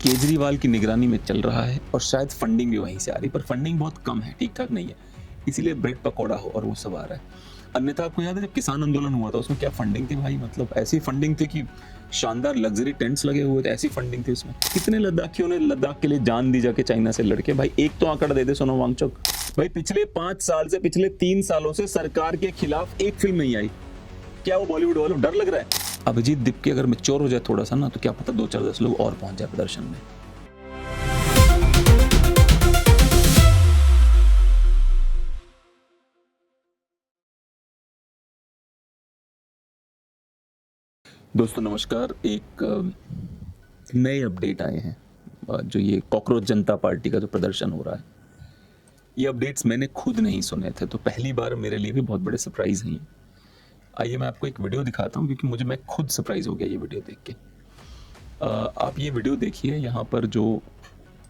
केजरीवाल की निगरानी में चल रहा है और शायद फंडिंग भी वहीं से आ रही, पर फंडिंग बहुत कम है, ठीक ठाक नहीं है, इसीलिए ब्रेड पकौड़ा हो और वो सब आ रहा है। अन्यथा आपको याद है जब किसान आंदोलन हुआ था उसमें क्या फंडिंग थी भाई, मतलब ऐसी फंडिंग थी कि शानदार लग्जरी टेंट्स लगे हुए थे, ऐसी फंडिंग थी उसमें। कितने लद्दाखियों ने लद्दाख के लिए जान दी जाके चाइना से लड़के। भाई एक तो आंकड़ा दे दे सोनम वांगचुक, भाई पिछले 5 साल से, पिछले 3 सालों से सरकार के खिलाफ एक फिल्म नहीं आई। क्या वो बॉलीवुड वालों डर लग रहा है? अभिजीत दीपके अगर मैच्योर हो जाए थोड़ा सा ना, तो क्या पता 2-4-10 लोग और पहुंच जाए प्रदर्शन में। दोस्तों नमस्कार, एक नए अपडेट आए हैं। जो ये कॉकरोच जनता पार्टी का जो प्रदर्शन हो रहा है, ये अपडेट्स मैंने खुद नहीं सुने थे, तो पहली बार मेरे लिए भी बहुत बड़े सरप्राइज हैं। आइए मैं आपको एक वीडियो दिखाता हूँ, क्योंकि मैं खुद सरप्राइज हो गया ये वीडियो देख के। आप ये वीडियो देखिए, यहाँ पर जो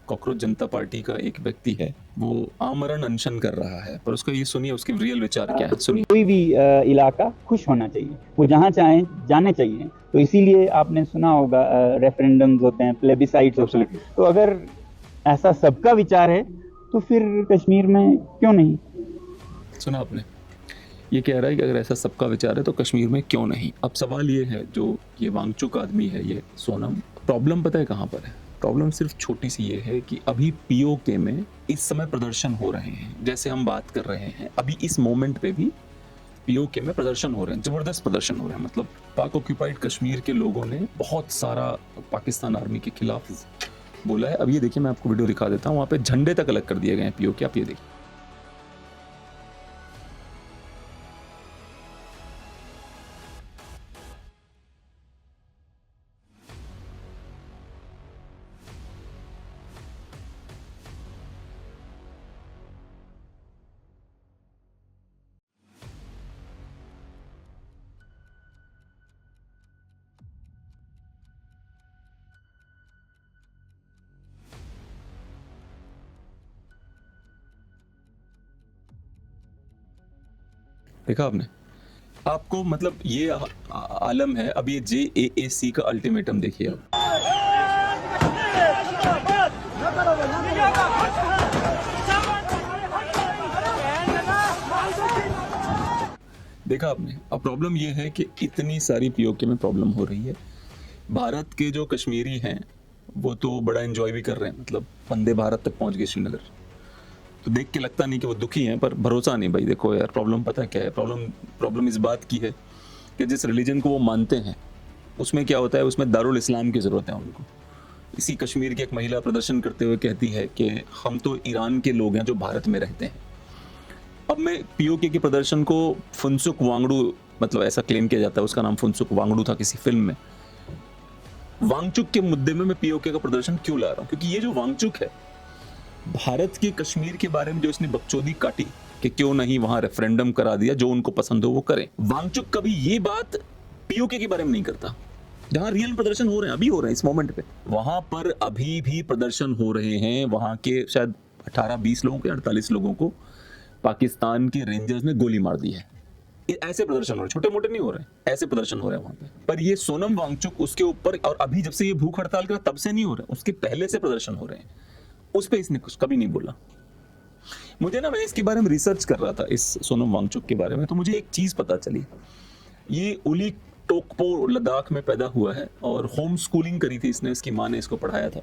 कॉकरोच जनता पार्टी का एक व्यक्ति है वो आमरण अनशन कर रहा है, पर उसका ये सुनिए, उसके रियल विचार क्या है, सुनिए। कोई भी इलाका खुश होना चाहिए, वो जहाँ चाहे जाने चाहिए। तो इसीलिए आपने सुना होगा रेफरेंडम्स होते हैं, प्लेबिसाइट्स होते हैं। तो अगर ऐसा सबका विचार है तो फिर कश्मीर में क्यों नहीं? सुना आपने, ये कह रहा है कि अगर ऐसा सबका विचार है तो कश्मीर में क्यों नहीं। अब सवाल ये है, जो ये वांगचुक आदमी है, ये सोनम, प्रॉब्लम पता है कहाँ पर है? प्रॉब्लम सिर्फ छोटी सी ये है कि अभी पीओके में इस समय प्रदर्शन हो रहे हैं, जैसे हम बात कर रहे हैं अभी इस मोमेंट पे भी पीओके में प्रदर्शन हो रहे हैं, जबरदस्त प्रदर्शन हो रहे हैं। मतलब पाक ऑक्यूपाइड कश्मीर के लोगों ने बहुत सारा पाकिस्तान आर्मी के खिलाफ बोला है। अब ये देखिए, मैं आपको वीडियो दिखा देता हूँ, वहाँ पे झंडे तक अलग कर दिए गए हैं पीओके, आप ये देखिए। देखा आपने? आपको मतलब ये आलम है। अब ये JAAC का अल्टीमेटम देखिए आप। देखा आपने? अब प्रॉब्लम ये है कि इतनी सारी पीओके में प्रॉब्लम हो रही है। भारत के जो कश्मीरी हैं वो तो बड़ा एंजॉय भी कर रहे हैं, मतलब वंदे भारत तक पहुंच गए श्रीनगर। तो देख के लगता नहीं कि वो दुखी हैं, पर भरोसा नहीं भाई। देखो यार, प्रॉब्लम पता क्या है? प्रॉब्लम इस बात की है कि जिस रिलीजन को वो मानते हैं उसमें क्या होता है, उसमें दारुल इस्लाम की ज़रूरत है उनको। इसी कश्मीर की एक महिला प्रदर्शन करते हुए कहती है कि हम तो ईरान के लोग हैं जो भारत में रहते हैं। अब मैं पीओके के प्रदर्शन को फुनसुक वांगडू, मतलब ऐसा क्लेम किया जाता है, उसका नाम फुनसुक वांगडू था किसी फिल्म में। वांगचुक के मुद्दे में मैं पीओके का प्रदर्शन क्यों ला रहा हूँ? क्योंकि ये जो वांगचुक है, भारत के कश्मीर के बारे में जो इसने बकचोदी काटी कि क्यों नहीं वहां रेफरेंडम करा दिया, जो उनको पसंद हो वो करें। वांगचुक कभी ये बात पीओके के बारे में नहीं करता। जहां रियल प्रदर्शन हो रहे हैं, अभी हो रहे हैं इस मोमेंट पे, वहां पर अभी भी प्रदर्शन हो रहे हैं। वहां के शायद 18-20 लोगों के 48 लोगों को पाकिस्तान के रेंजर्स ने गोली मार दी है। ऐसे प्रदर्शन हो रहे, छोटे मोटे नहीं हो रहे, ऐसे प्रदर्शन हो रहे हैं वहां पे। पर ये सोनम वांगचुक उसके ऊपर, और अभी जब से ये भूख हड़ताल का तब से नहीं हो रहा, उसके पहले से प्रदर्शन हो रहे हैं, उस पे इसने कुछ कभी नहीं बोला। मुझे ना, मैं इसके बारे में रिसर्च कर रहा था, इस सोनम वांगचुक के बारे में, तो मुझे एक चीज पता चली। ये उली टोकपो लद्दाख में पैदा हुआ है और होम स्कूलिंग करी थी इसने, इसकी माँ ने इसको पढ़ाया था।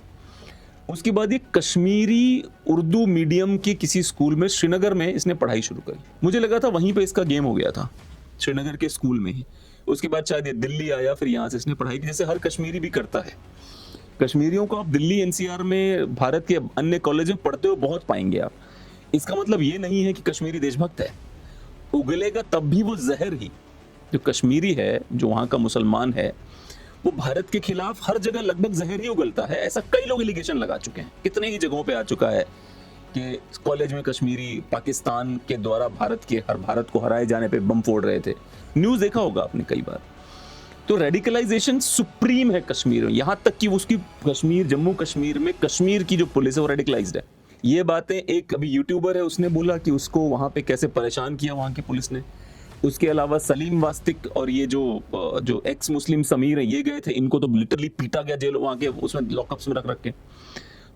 उसके बाद ये कश्मीरी उर्दू मीडियम के किसी स्कूल में श्रीनगर में इसने पढ़ाई शुरू करी। मुझे लगा था वहीं पे इसका गेम हो गया था, श्रीनगर के स्कूल में ही। उसके बाद शायद ये दिल्ली आया, फिर यहाँ से इसने पढ़ाई की, जैसे हर कश्मीरी भी करता है। कश्मीरियों को आप दिल्ली NCR में, भारत के अन्य कॉलेज में पढ़ते हुए बहुत पाएंगे आप। इसका मतलब ये नहीं है कि कश्मीरी देशभक्त है, उगलेगा तब भी वो जहर ही। जो कश्मीरी है, जो वहाँ का मुसलमान है, वो भारत के खिलाफ हर जगह लगभग जहर ही उगलता है। ऐसा कई लोग एलिगेशन लगा चुके हैं, कितने ही जगहों पे आ चुका है कि कॉलेज में कश्मीरी पाकिस्तान के द्वारा भारत को हराए जाने पे बम फोड़ रहे थे। न्यूज़ देखा होगा आपने कई बार। तो रेडिकलाइजेशन सुप्रीम है कश्मीर में, यहां तक कि उसकी जम्मू कश्मीर में कश्मीर की जो पुलिस है वो रेडिकलाइज्ड है। ये बातें एक अभी यूट्यूबर है, उसने बोला कि उसको वहां पे कैसे परेशान किया वहां की पुलिस ने। उसके अलावा सलीम वास्तिक और ये जो एक्स मुस्लिम समीर है, ये गए थे, इनको तो लिटरली पीटा गया जेल वहां के उसमें लॉकअप्स में रख के।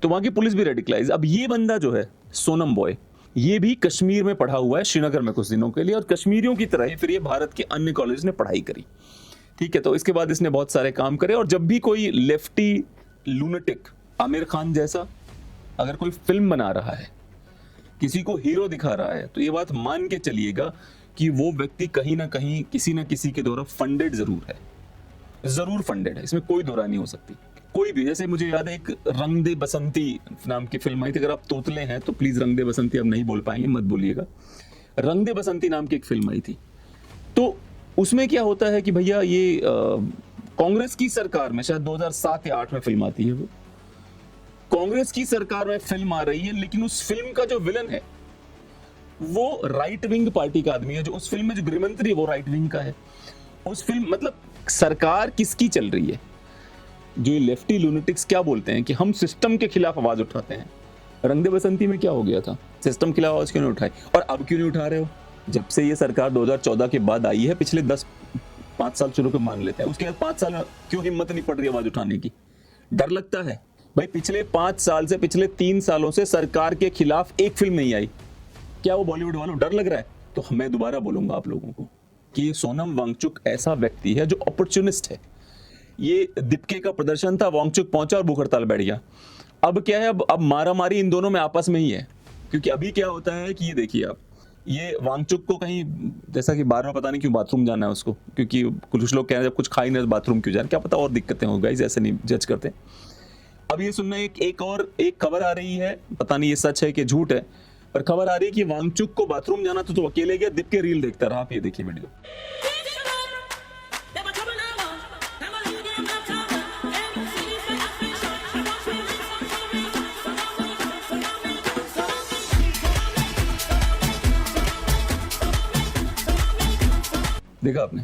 तो वहां की पुलिस भी रेडिकलाइज। अब ये बंदा जो है सोनम बॉय, ये भी कश्मीर में पढ़ा हुआ है, श्रीनगर में कुछ दिनों के लिए, और कश्मीरियों की तरह ही फिर ये भारत के अन्य कॉलेज ने पढ़ाई करी, ठीक है। तो इसके बाद इसने बहुत सारे काम करे, और जब भी कोई लेफ्टी लूनेटिक आमिर खान जैसा अगर कोई फिल्म बना रहा है, किसी को हीरो दिखा रहा है, तो ये बात मान के चलिएगा कि वो व्यक्ति कहीं ना कहीं किसी ना किसी के द्वारा फंडेड जरूर है, जरूर फंडेड है, इसमें कोई दो राय नहीं हो सकती। कोई भी, जैसे मुझे याद है एक रंग दे बसंती नाम की फिल्म आई थी, अगर आप तोतले हैं तो प्लीज रंग दे बसंती अब नहीं बोल पाएंगे, मत बोलिएगा। रंग दे बसंती नाम की एक फिल्म आई थी, तो उसमें क्या होता है कि भैया ये कांग्रेस की सरकार में, शायद 2007 या 8 में फिल्म आती है, वो कांग्रेस की सरकार में फिल्म आ रही है, लेकिन उस फिल्म का जो विलन है वो राइट विंग पार्टी का आदमी है। जो उस फिल्म में जो गृहमंत्री है वो राइट विंग का है। उस फिल्म मतलब सरकार किसकी चल रही है? जो ये लेफ्टी लूनेटिक्स क्या बोलते हैं कि हम सिस्टम के खिलाफ आवाज उठाते हैं। रंग दे बसंती में क्या हो गया था? सिस्टम के खिलाफ आवाज क्यों नहीं उठाई, और अब क्यों नहीं उठा रहे हो? जब से ये सरकार 2014 के बाद आई है, पिछले 5 साल चलो के मान लेते हैं, उसके बाद 5 साल क्यों हिम्मत नहीं पड़ रही आवाज उठाने की? डर लगता है भाई? पिछले 5 साल से, पिछले 3 सालों से सरकार के खिलाफ एक फिल्म नहीं आई, क्या वो बॉलीवुड वालों डर लग रहा है? तो मैं दोबारा बोलूंगा आप लोगों को कि ये सोनम वांगचुक ऐसा व्यक्ति है जो अपॉर्चुनिस्ट है। ये दीपके का प्रदर्शन था, वांगचुक पहुंचा और भूख हड़ताल बैठ गया। अब क्या है, अब मारामारी इन दोनों में आपस में ही है, क्योंकि अभी क्या होता है कि ये देखिए आप, ये वांगचुक को कहीं, जैसा कि बार में पता नहीं क्यों बाथरूम जाना है उसको, क्योंकि कुछ लोग कह रहे हैं जब कुछ खा ही नहीं बाथरूम क्यों जाना, क्या पता और दिक्कतें हो गई, ऐसे नहीं जज करते। अब ये सुनना, एक खबर आ रही है, पता नहीं ये सच है कि झूठ है, पर खबर आ रही है कि वांगचुक को बाथरूम जाना तो अकेले गया, दीपके रील देखता रहा। आप ये देखिए वीडियो। देखा आपने,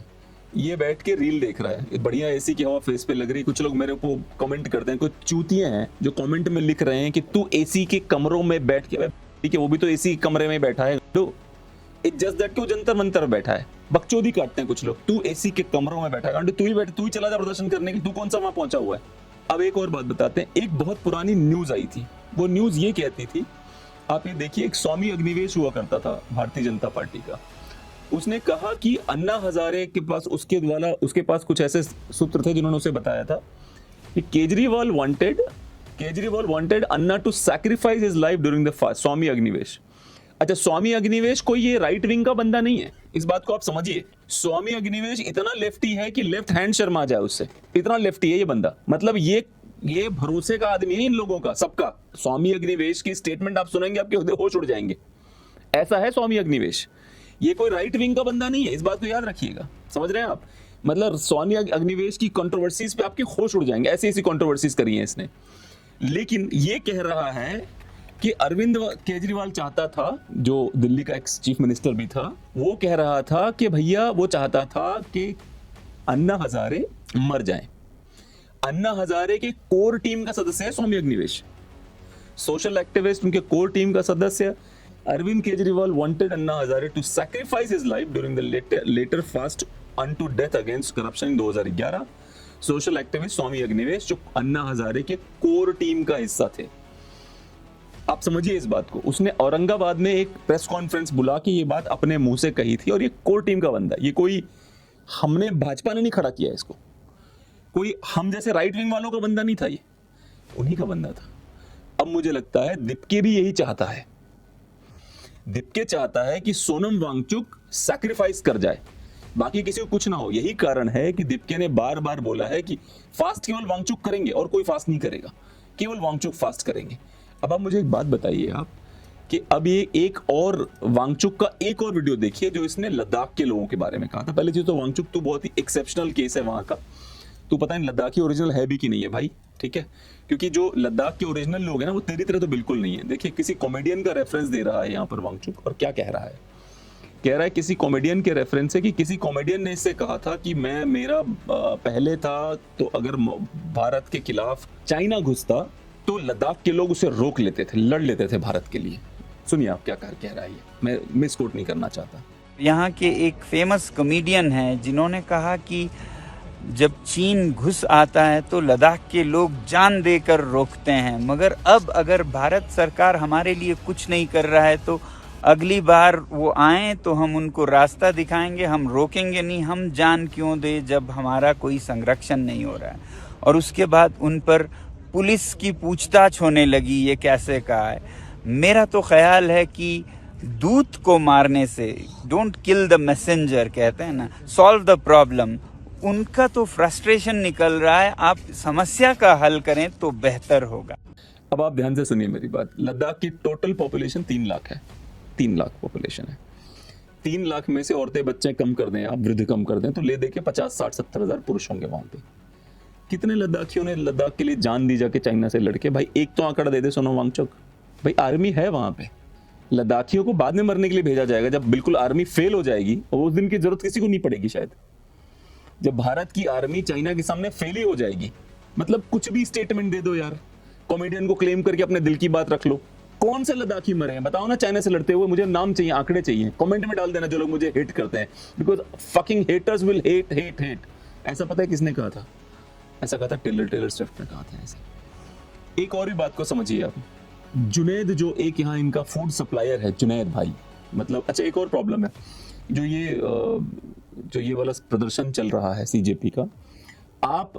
ये बैठ के रील देख रहा है, बढ़िया एसी की हवा फेस पे लग रही है। कुछ लोग मेरे को कमेंट करते हैं, कुछ चूतिए हैं जो कमेंट में लिख रहे हैं कि तू एसी के कमरों में बैठ के, ठीक है वो भी तो एसी कमरे में बैठा है, इट्स जस्ट दैट कि वो जंतर मंतर बैठा है। बकचोदी काटते हैं कुछ लोग, तू एसी के कमरों में बैठा है, तू ही चला जा प्रदर्शन करने की, तू कौन सा वहां पहुंचा हुआ है। अब एक और बात बताते हैं, एक बहुत पुरानी न्यूज आई थी, वो न्यूज ये कहती थी, आप ये देखिए, एक स्वामी अग्निवेश हुआ करता था भारतीय जनता पार्टी का, उसने कहा कि अन्ना हजारे के पास, उसके पास कुछ ऐसे सूत्र थे जिन्होंने उसे बताया था कि Kejriwal wanted Anna to sacrifice his life during the fast. Swami Agnivesh, अच्छा स्वामी अग्निवेश कोई ये राइट विंग का बंदा नहीं है, इस बात को आप समझिए। स्वामी अग्निवेश इतना लेफ्टी है कि लेफ्ट हैंड शर्मा आ जाए उससे, इतना लेफ्टी है ये बंदा। मतलब ये भरोसे का आदमी है इन लोगों का, सबका। स्वामी अग्निवेश की स्टेटमेंट आप सुनेंगे, आपके होश उड़ जाएंगे। ऐसा है स्वामी अग्निवेश, ये कोई राइट विंग का बंदा नहीं है, इस बात को याद रखिएगा। समझ रहे हैं आप? मतलब स्वामी अग्निवेश की कंट्रोवर्सीज पे आपके होश उड़ जाएंगे, ऐसी कंट्रोवर्सीज करी है इसने। लेकिन ये कह रहा है कि अरविंद केजरीवाल चाहता था, जो दिल्ली का एक्स चीफ मिनिस्टर भी था, वो कह रहा था कि भैया वो चाहता था कि अन्ना हजारे मर जाएं। अन्ना हजारे के कोर टीम का सदस्य है स्वामी अग्निवेश, सोशल एक्टिविस्ट, उनके कोर टीम का सदस्य। Arvind Kejriwal wanted Anna Hazare to sacrifice his life during the later fast unto death against corruption in 2011. Social activist Swami Agnivesh जो अन्ना हजारे के कोर टीम का हिस्सा थे, आप समझिए इस बात को। उसने औरंगाबाद में एक प्रेस कॉन्फ्रेंस बुला के ये बात अपने मुंह से कही थी, और ये कोर टीम का बंदा, ये कोई हमने भाजपा ने नहीं खड़ा किया इसको, कोई हम जैसे राइट विंग वालों का बंदा नहीं था, ये उन्हीं का बंदा था। अब मुझे लगता है दीपके भी यही चाहता है, दीपके चाहता है कि सोनम वांगचुक सैक्रिफाइस कर जाए, बाकी किसी को कुछ ना हो। यही कारण है कि दीपके ने बार बार बोला है कि फास्ट केवल वांगचुक करेंगे और कोई फास्ट नहीं करेगा, केवल वांगचुक फास्ट करेंगे। अब आप मुझे एक बात बताइए आप कि अब ये एक और वांगचुक का एक और वीडियो देखिए जो इसने लद्दाख के लोगों के बारे में कहा था। पहले चीज तो वांगचुक तो बहुत ही एक्सेप्शनल केस है वहां का, तू पता नहीं लद्दाखी ओरिजिनल है भी कि नहीं है भाई, ठीक है, क्योंकि जो लद्दाख के ओरिजिनल लोग हैं ना वो तेरी तरह तो बिल्कुल नहीं है। देखिए किसी कॉमेडियन का रेफरेंस दे रहा है यहाँ पर वांगचुक, और क्या कह रहा है, कह रहा है किसी कॉमेडियन के रेफरेंस से कि किसी कॉमेडियन ने इससे कहा था कि मेरा पहले था तो अगर भारत के खिलाफ चाइना घुसता तो लद्दाख के लोग उसे रोक लेते थे, लड़ लेते थे भारत के लिए। सुनिए आप क्या कह रहा है ये, मैं मिसकोट नहीं करना चाहता। यहाँ के एक फेमस कॉमेडियन हैं जिन्होंने कहा कि जब चीन घुस आता है तो लद्दाख के लोग जान देकर रोकते हैं, मगर अब अगर भारत सरकार हमारे लिए कुछ नहीं कर रहा है तो अगली बार वो आए तो हम उनको रास्ता दिखाएंगे, हम रोकेंगे नहीं। हम जान क्यों दे जब हमारा कोई संरक्षण नहीं हो रहा है। और उसके बाद उन पर पुलिस की पूछताछ होने लगी, ये कैसे कहा है। मेरा तो ख्याल है कि दूत को मारने से, डोंट किल द मैसेंजर कहते हैं ना, सॉल्व द प्रॉब्लम। उनका तो फ्रस्ट्रेशन निकल रहा है, आप समस्या का हल करें तो बेहतर होगा। अब आप ध्यान से सुनिए मेरी बात। लद्दाख की टोटल पॉपुलेशन 3 लाख है, 3 लाख पॉपुलेशन है। 3 लाख में से औरतें बच्चे कम कर दें, आप वृद्ध कम कर दें, तो ले दे के 50-60-70 हजार पुरुष होंगे वहां पे। कितने लद्दाखियों ने लद्दाख के लिए जान दी जाके चाइना से लड़के? भाई एक तो आंकड़ा दे दे सोनम वांगचुक। भाई आर्मी है वहां पे, लद्दाखियों को बाद में मरने के लिए भेजा जाएगा जब बिल्कुल आर्मी फेल हो जाएगी, और उस दिन की जरूरत किसी को नहीं पड़ेगी शायद। जब भारत की आर्मी चाइना के सामने फेल ही हो जाएगी, मतलब कुछ भी स्टेटमेंट दे दो यार, कॉमेडियन को क्लेम करके अपने दिल की बात रख लो। कौन से लद्दाखी मरे हैं बताओ ना चाइना से लड़ते हुए? मुझे नाम चाहिए, आंकड़े चाहिए, कमेंट में डाल देना जो लोग मुझे हेट करते हैं, because fucking haters will hate hate hate. ऐसा पता है किसने कहा था? ऐसा कहा था टेलर स्विफ्ट ने कहा था ऐसे। एक और भी बात को समझिए आप, जुनैद जो एक यहाँ इनका फूड सप्लायर है, जुनैद भाई, मतलब अच्छा एक और प्रॉब्लम है, जो ये वाला प्रदर्शन चल रहा है सीजेपी का, आप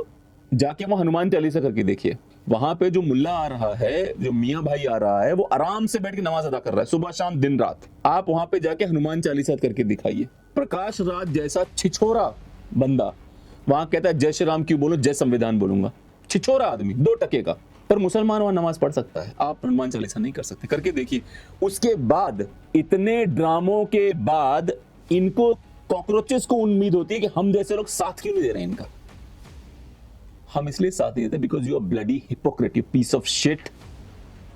जाके वहां हनुमान चालीसा करके देखिए। वहां पे जो मुल्ला आ रहा है, जो मियाँ भाई आ रहा है, वो आराम से बैठ के नमाज अदा कर रहा है सुबह शाम दिन रात। आप वहां पे जाके हनुमान चालीसा करके दिखाइए। प्रकाश राज जैसा छिछोरा बंदा वहां कहता है जय श्री राम क्यों बोलो, जय संविधान बोलूंगा। छिछोरा आदमी 2 टके का, पर मुसलमान वहां नमाज पढ़ सकता है, आप हनुमान चालीसा नहीं कर सकते। करके देखिए। उसके बाद इतने ड्रामों के बाद इनको कॉकरोचेस को उम्मीद होती है कि हम जैसे लोग साथ क्यों नहीं दे रहे हैं इनका। हम इसलिए साथ नहीं देते because you are bloody hypocrite, you piece of shit.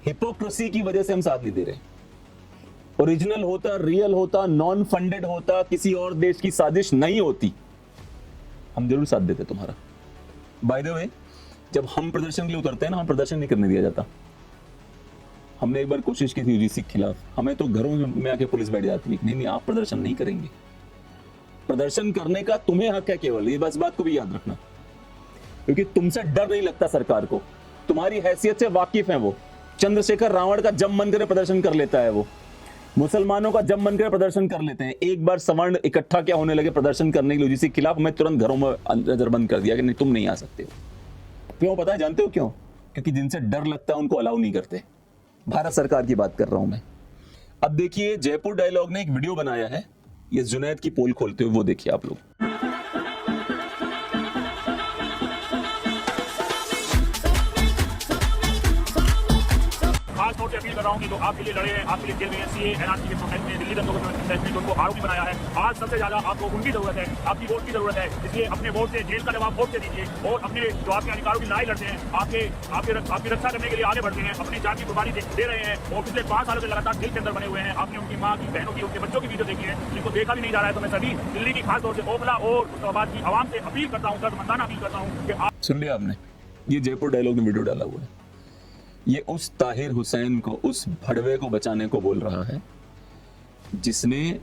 Hypocrisy की वजह से हम साथ नहीं दे रहे। ओरिजिनल होता, रियल होता, नॉन फंडेड होता, किसी और देश की साजिश नहीं होती, हम जरूर साथ देते तुम्हारा। बाय द वे, जब हम प्रदर्शन के लिए उतरते हैं ना, हम प्रदर्शन नहीं करने दिया जाता। हमने एक बार कोशिश की थी यूजीसी के खिलाफ, हमें तो घरों में आके पुलिस बैठ जाती है, नहीं आप प्रदर्शन नहीं करेंगे। प्रदर्शन करने का तुम्हें हक है केवल, ये बस बात को भी याद रखना, क्योंकि तुमसे डर नहीं लगता सरकार को, तुम्हारी हैसियत से वाकिफ है वो। चंद्रशेखर रावण का जब मन करे प्रदर्शन कर लेता है वो, मुसलमानों का जब मन करे प्रदर्शन कर लेते हैं। एक बार सवर्ण इकट्ठा क्या होने लगे प्रदर्शन करने के लिए यूजीसी के खिलाफ, हमें तुरंत घरों में नजरबंद कर दिया कि नहीं तुम नहीं आ सकते हो। क्यों पता है? जानते हो क्यों? क्योंकि जिनसे डर लगता है उनको अलाउ नहीं करते। भारत सरकार की बात कर रहा हूं मैं। अब देखिए, जयपुर डायलॉग ने एक वीडियो बनाया है, ये जुनैद की पोल खोलते हुए, वो देखिए आप लोग। खासतौर से अपील कर रहा हूँ कि जो आपके लिए लड़े हैं, आपके लिए जेल में सीए एनआरसी के प्रोटेस्ट में दिल्ली दंगों के प्रोटेस्ट में उनको आरोपी बनाया है, आज सबसे ज्यादा आपको उनकी जरूरत है, आपकी वोट की जरूरत है। इसलिए अपने वोट से जेल का जवाब वोट से दीजिए और अपने जो आपके अधिकारों की लड़ाई लड़ते हैं, आपकी रक्षा करने के लिए आगे बढ़ते हैं, अपनी जान की कुर्बानी दे रहे हैं और पिछले 5 सालों से लगातार जेल के अंदर बने हुए हैं। आपने उनकी माँ की, बहनों की, उनके बच्चों की वीडियो देखी है, जिनको देखा भी नहीं जा रहा है। तो मैं सभी दिल्ली की खासतौर से ओखला और उस्ताबाद की आवाम से अपील करता हूँ, मतदान अपील करता हूँ कि आप सुन लिया आपने, ये जयपुर डायलॉग ने वीडियो डाला हुआ है। ये उस ताहिर हुसैन को, उस भड़वे को बचाने को बोल रहा है जिसने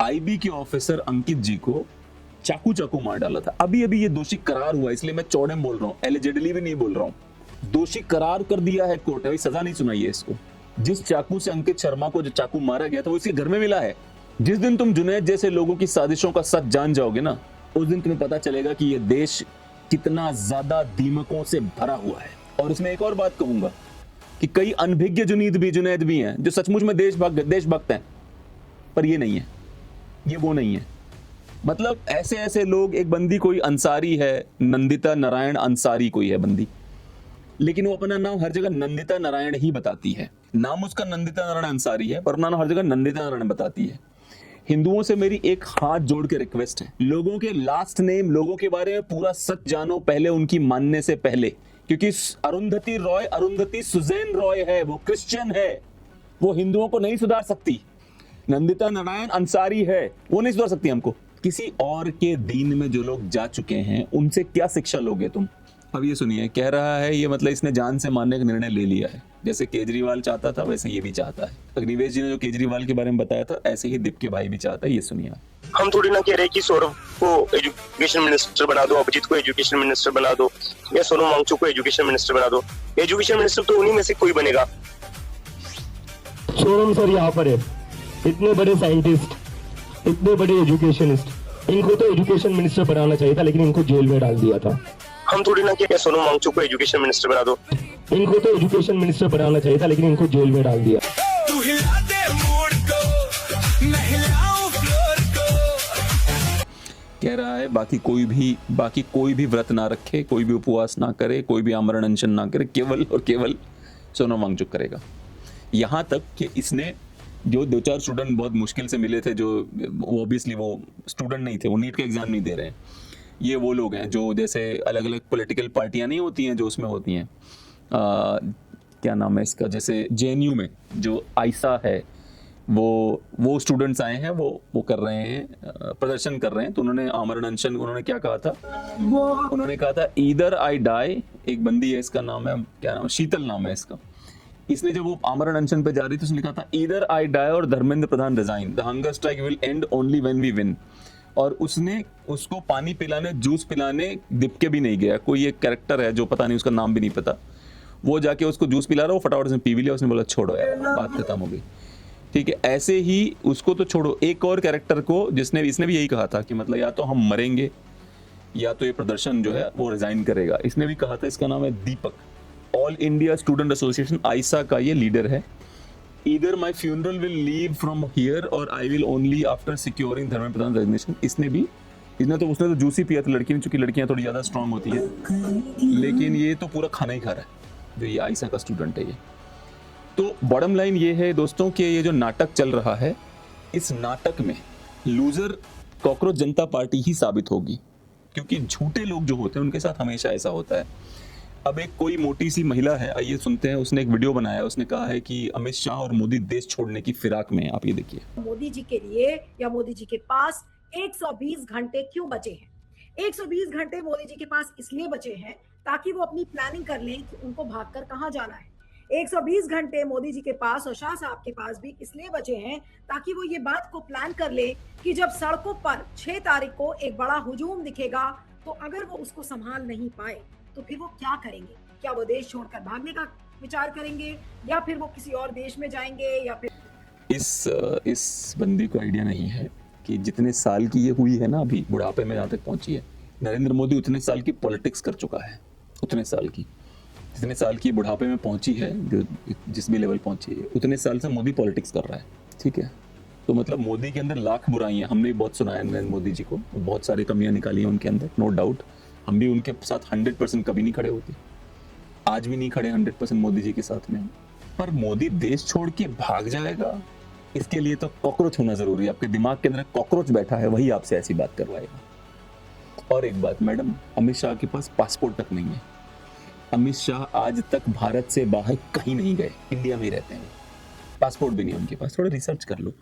आईबी के ऑफिसर अंकित जी को चाकू मार डाला था। अभी अभी ये दोषी करार हुआ, इसलिए मैं चौड़े बोल रहा हूँ, एलिजिडली भी नहीं बोल रहा हूँ। दोषी करार कर दिया है कोर्ट, अभी सजा नहीं सुनाई है इसको। जिस चाकू से अंकित शर्मा को जो चाकू मारा गया था वो इसके घर में मिला है। जिस दिन तुम जुनैद जैसे लोगों की साजिशों का सच जान जाओगे ना, उस दिन तुम्हें पता चलेगा कि ये देश कितना ज्यादा दीमकों से भरा हुआ है। और इसमें एक और बात कहूंगा कि कई अनभिज्ञ जुनैद भी हैं जो सचमुच में देशभक्त हैं, पर ये नहीं है, ये वो नहीं है। मतलब ऐसे ऐसे लोग, एक बंदी कोई अंसारी है, नंदिता नारायण अंसारी कोई है बंदी, लेकिन वो अपना नाम हर जगह नंदिता नारायण ही बताती है। नाम उसका नंदिता नारायण अंसारी है, पर नाम हर जगह नंदिता नारायण बताती है। हिंदुओं से मेरी एक हाथ जोड़ के रिक्वेस्ट है, लोगों के लास्ट नेम, लोगों के बारे में पूरा सच जानो पहले उनकी मानने से पहले, क्योंकि अरुंधति सुजैन रॉय है, वो क्रिश्चियन है, वो हिंदुओं को नहीं सुधार सकती। नंदिता नारायण अंसारी है, वो नहीं सुधार सकती हमको। किसी और के दीन में जो लोग जा चुके हैं उनसे क्या शिक्षा लोगे तुम? अब ये सुनिए, कह रहा है ये मतलब इसने जान से मारने का निर्णय ले लिया है। जैसे केजरीवाल चाहता था वैसे ये भी चाहता है। अग्निवेश जी ने जो केजरीवाल के बारे में बताया था ऐसे ही दीप के भाई भी चाहता है, ये सुनिए। हम थोड़ी ना कह रहे कि सौरभ को एजुकेशन मिनिस्टर बना दो, अभिजीत को एजुकेशन मिनिस्टर बना दो, या सोनम वांगचुक को एजुकेशन मिनिस्टर बना दो। एजुकेशन मिनिस्टर तो उन्हीं में से कोई बनेगा। सोनम सर यहाँ पर है, इतने बड़े साइंटिस्ट, इतने बड़े एजुकेशनिस्ट, इनको तो एजुकेशन मिनिस्टर बनाना चाहिए था, लेकिन इनको जेल में डाल दिया था। हम थोड़ी ना कह रहे सोनम वांगचुक को एजुकेशन मिनिस्टर बना दो। इनको तो एजुकेशन मिनिस्टर बनाना चाहिए था, लेकिन इनको जेल में डाल दिया। तू हिला दे मूड को, मैं हिलाऊं फ्लोर को। कह रहा है बाकी कोई भी व्रत ना रखे, कोई भी उपवास ना करे, कोई भी आमरण अनशन ना करे, केवल और केवल सोनम वांगचुक करेगा। यहाँ तक कि इसने जो 2-4 स्टूडेंट बहुत मुश्किल से मिले थे, जो ऑब्वियसली वो स्टूडेंट नहीं थे, वो नीट का एग्जाम नहीं दे रहे हैं, ये वो लोग हैं जो जैसे अलग अलग पॉलिटिकल पार्टियां नहीं होती हैं जो उसमें होती हैं, क्या नाम है इसका, जैसे JNU में जो आयसा है, वो स्टूडेंट्स आए हैं, वो कर रहे हैं, प्रदर्शन कर रहे हैं। तो उन्होंने आमरण अनशन, उन्होंने क्या कहा था, उन्होंने कहा था ईदर आई डाई। एक बंदी है, इसका नाम है, क्या नाम है, शीतल नाम है इसका। इसने जब वो आमरण अनशन पे जा रही थी, उसने लिखा था ईदर आई डाई और Dharmendra Pradhan resign, the hunger strike will end only when we win. और उसने उसको पानी पिलाने, जूस पिलाने दिप के भी नहीं गया। कोई एक कैरेक्टर है जो पता नहीं, उसका नाम भी नहीं पता, वो जाके उसको जूस पिला रहा, वो फटाफट से पी भी लिया, उसने बोला छोड़ो यार, बात खत्म हो गई। ठीक है, ऐसे ही उसको तो छोड़ो, एक और कैरेक्टर को इसने भी यही कहा था कि मतलब या तो हम मरेंगे या तो ये प्रदर्शन जो है वो रिजाइन करेगा। इसने भी कहा था, इसका नाम है Deepak, All India Student Association AISA का ये लीडर है। Either my funeral will leave from here और I will only after securing Dharmendra Pradhan resignation. उसने तो जूस ही पिया था लड़की ने, चूंकि लड़कियां थोड़ी ज्यादा स्ट्रांग होती है, लेकिन ये तो पूरा खाना ही खा रहा है जो ये आयसा का स्टूडेंट है ये। तो बॉटम लाइन ये है दोस्तों कि ये जो नाटक चल रहा है, इस नाटक में लूजर कॉकरोच जनता पार्टी ही साबित होगी, क्योंकि झूठे लोग जो होते हैं उनके साथ हमेशा ऐसा होता है। अब एक कोई मोटी सी महिला है, आइए सुनते हैं, उसने एक वीडियो बनाया, उसने कहा है कि अमित शाह और मोदी देश छोड़ने की फिराक में। आप ये देखिए, मोदी जी के लिए या मोदी जी के पास 120 घंटे क्यों बचे हैं? 120 घंटे मोदी जी के पास इसलिए बचे हैं ताकि वो अपनी प्लानिंग कर लें कि उनको भागकर कहाँ जाना है। 120 घंटे मोदी जी के पास और शाह साहब के पास भी इसलिए बचे हैं ताकि वो ये बात को प्लान कर ले कि जब सड़कों पर 6 तारीख को एक बड़ा हुजूम दिखेगा तो अगर वो उसको संभाल नहीं पाए तो फिर वो क्या करेंगे? क्या वो देश छोड़कर भागने का विचार करेंगे या फिर वो किसी और देश में जाएंगे या फिर इस बंदी को आइडिया नहीं है कि जितने साल की ये हुई है ना, अभी बुढ़ापे में जहाँ तक पहुंची है, नरेंद्र मोदी उतने साल की पॉलिटिक्स कर चुका है, उतने साल की, जितने साल की बुढ़ापे में पहुंची है, जो जिस भी लेवल पहुंची है, उतने साल से मोदी पॉलिटिक्स कर रहा है। ठीक है, तो मतलब मोदी के अंदर लाख बुराइयां, हमने बहुत सुना है नरेंद्र मोदी जी को, बहुत सारी कमियां निकाली हैं उनके अंदर, नो डाउट। हम भी उनके साथ 100% कभी नहीं खड़े होते, आज भी नहीं खड़े 100% मोदी जी के साथ में। पर मोदी देश छोड़ के भाग जाएगा, इसके लिए तो कॉकरोच होना जरूरी है। आपके दिमाग के अंदर कॉकरोच बैठा है, वही आपसे ऐसी बात करवाएगा। और एक बात मैडम, अमित शाह के पास पासपोर्ट तक नहीं है। अमित शाह आज तक भारत से बाहर कहीं नहीं गए, इंडिया में ही रहते हैं, पासपोर्ट भी नहीं उनके पास। थोड़ा रिसर्च कर लो,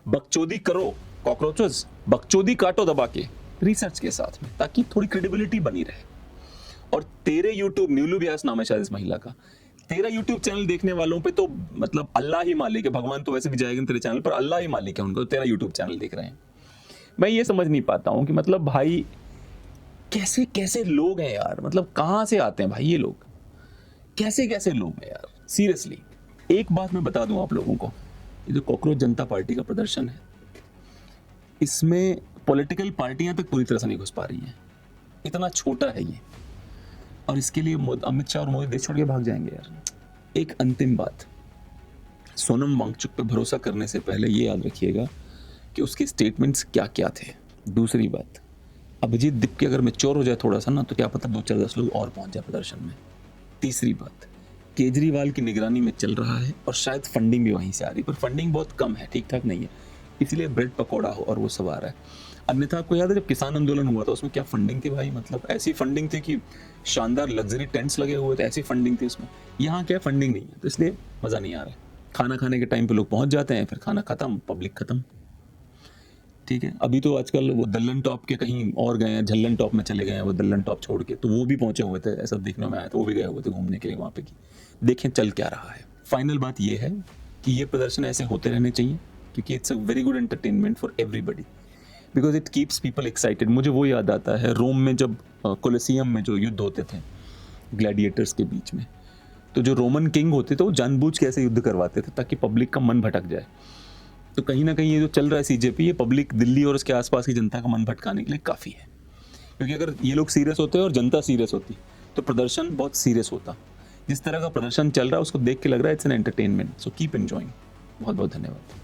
बकचोदी करो, कॉकरोचेस बकचोदी काटो दबा के रिसर्च के साथ में, ताकि थोड़ी क्रेडिबिलिटी बनी रहे। और तेरे यूट्यूब, नीलू व्यास नाम है शायद इस महिला का, तेरा यूट्यूब चैनल देखने वालों पे तो मतलब अल्लाह ही मालिक है, भगवान तो वैसे भी जाएगा तेरे चैनल पर, अल्लाह ही मालिक है उनको, तेरा यूट्यूब चैनल देख रहे हैं। मैं ये समझ नहीं पाता हूँ कि मतलब भाई कैसे कैसे लोग हैं यार, मतलब कहाँ से आते हैं भाई ये लोग, कैसे कैसे लोग हैं यार, सीरियसली। एक बात मैं बता दूं आप लोगों को, ये जो कॉकरोच जनता पार्टी का प्रदर्शन है, इसमें पॉलिटिकल पार्टियां तक पूरी तरह से नहीं घुस पा रही हैं, इतना छोटा है ये, और इसके लिए अमित शाह और मोदी देश छोड़ के भाग जाएंगे यार। एक अंतिम बात, सोनम वांगचुक पे भरोसा करने से पहले ये याद रखिएगा कि उसके स्टेटमेंट्स क्या क्या थे। दूसरी बात, अभिजीत दीप अगर मैच्योर हो जाए थोड़ा सा ना, तो क्या पता 2-4-10 लोग और पहुंच जाए प्रदर्शन में। तीसरी बात, केजरीवाल की निगरानी में चल रहा है और शायद फंडिंग भी वहीं से आ रही, पर फंडिंग बहुत कम है, ठीक ठाक नहीं है, इसलिए ब्रेड पकौड़ा हो और वो सब आ रहा है। अन्यथा आपको याद है जब किसान आंदोलन हुआ था, उसमें क्या फंडिंग थी भाई, मतलब ऐसी फंडिंग थी कि शानदार लग्जरी टेंट्स लगे हुए थे, ऐसी फंडिंग थी उसमें। यहाँ क्या फंडिंग नहीं है, तो इसलिए मज़ा नहीं आ रहा है। खाना खाने के टाइम पे लोग पहुंच जाते हैं, फिर खाना खत्म, पब्लिक खत्म। ठीक है, अभी तो आजकल वो दल्लन टॉप के कहीं और गए हैं, झल्लन टॉप में चले गए हैं वो दल्लन टॉप छोड़ के, तो वो भी पहुंचे हुए थे, ऐसा देखने में आया, तो वो भी गए हुए थे घूमने के लिए वहाँ पे की। देखें चल क्या रहा है। फाइनल बात ये है कि ये प्रदर्शन ऐसे होते रहने चाहिए, क्योंकि it's a very good entertainment for everybody, because it keeps people excited. मुझे वो याद आता है रोम में जब कोलोसियम में जो युद्ध होते थे ग्लैडिएटर्स के बीच में, तो जो रोमन किंग होते थे वो जानबूझ के ऐसे युद्ध करवाते थे ताकि पब्लिक का मन भटक जाए। तो कहीं ना कहीं ये जो चल रहा है सीजेपी, ये पब्लिक दिल्ली और उसके आसपास की जनता का मन भटकाने के लिए काफ़ी है, क्योंकि अगर ये लोग सीरियस होते और जनता सीरियस होती तो प्रदर्शन बहुत सीरियस होता। जिस तरह का प्रदर्शन चल रहा है उसको देख के लग रहा है it's an entertainment, so keep enjoying. बहुत बहुत धन्यवाद।